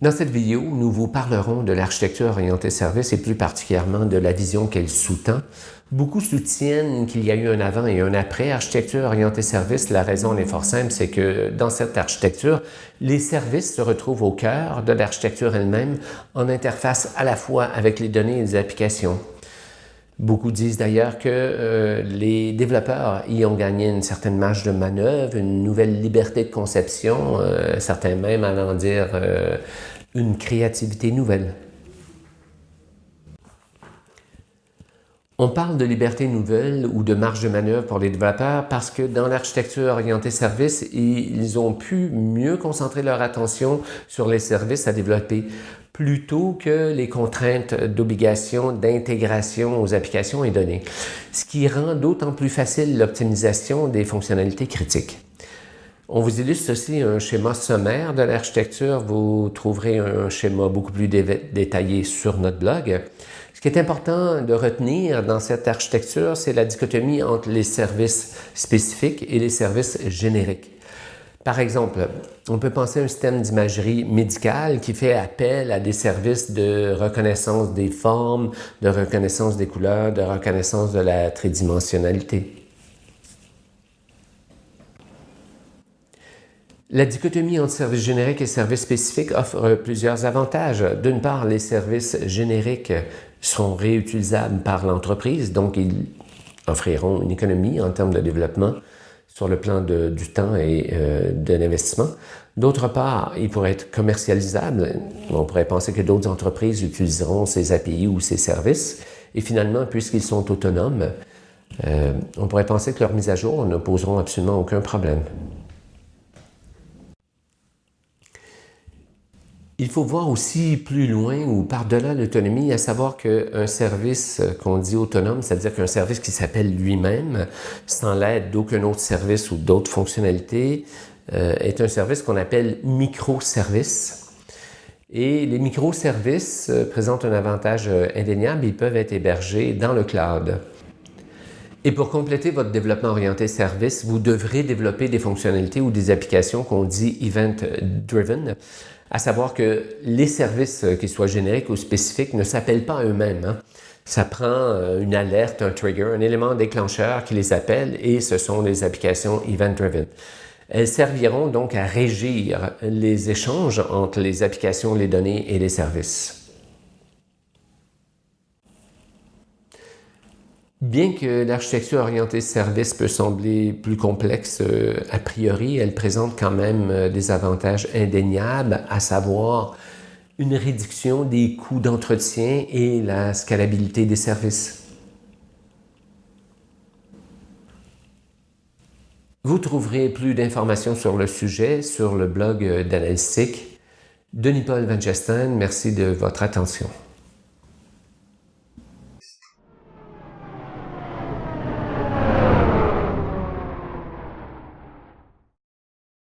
Dans cette vidéo, nous vous parlerons de l'architecture orientée service et plus particulièrement de la vision qu'elle sous-tend. Beaucoup soutiennent qu'il y a eu un avant et un après architecture orientée service. La raison est fort simple, c'est que dans cette architecture, les services se retrouvent au cœur de l'architecture elle-même, en interface à la fois avec les données et les applications. Beaucoup disent d'ailleurs que les développeurs y ont gagné une certaine marge de manœuvre, une nouvelle liberté de conception, certains même allant dire une créativité nouvelle. On parle de liberté nouvelle ou de marge de manœuvre pour les développeurs parce que dans l'architecture orientée service, ils ont pu mieux concentrer leur attention sur les services à développer plutôt que les contraintes d'obligation d'intégration aux applications et données, ce qui rend d'autant plus facile l'optimisation des fonctionnalités critiques. On vous illustre aussi un schéma sommaire de l'architecture. Vous trouverez un schéma beaucoup plus détaillé sur notre blog. Ce qui est important de retenir dans cette architecture, c'est la dichotomie entre les services spécifiques et les services génériques. Par exemple, on peut penser à un système d'imagerie médicale qui fait appel à des services de reconnaissance des formes, de reconnaissance des couleurs, de reconnaissance de la tridimensionnalité. La dichotomie entre services génériques et services spécifiques offre plusieurs avantages. D'une part, les services génériques sont réutilisables par l'entreprise, donc ils offriront une économie en termes de développement sur le plan du temps et de l'investissement. D'autre part, ils pourraient être commercialisables. On pourrait penser que d'autres entreprises utiliseront ces API ou ces services. Et finalement, puisqu'ils sont autonomes, on pourrait penser que leur mise à jour ne poseront absolument aucun problème. Il faut voir aussi plus loin ou par-delà l'autonomie, à savoir qu'un service qu'on dit autonome, c'est-à-dire qu'un service qui s'appelle lui-même, sans l'aide d'aucun autre service ou d'autres fonctionnalités, est un service qu'on appelle microservice. Et les microservices présentent un avantage indéniable, ils peuvent être hébergés dans le cloud. Et pour compléter votre développement orienté service, vous devrez développer des fonctionnalités ou des applications qu'on dit event-driven, à savoir que les services, qu'ils soient génériques ou spécifiques, ne s'appellent pas eux-mêmes. Ça prend une alerte, un trigger, un élément déclencheur qui les appelle et ce sont des applications event-driven. Elles serviront donc à régir les échanges entre les applications, les données et les services. Bien que l'architecture orientée service peut sembler plus complexe a priori, elle présente quand même des avantages indéniables, à savoir une réduction des coûts d'entretien et la scalabilité des services. Vous trouverez plus d'informations sur le sujet sur le blog d'Analysic. Denis-Paul Van Gesten, merci de votre attention.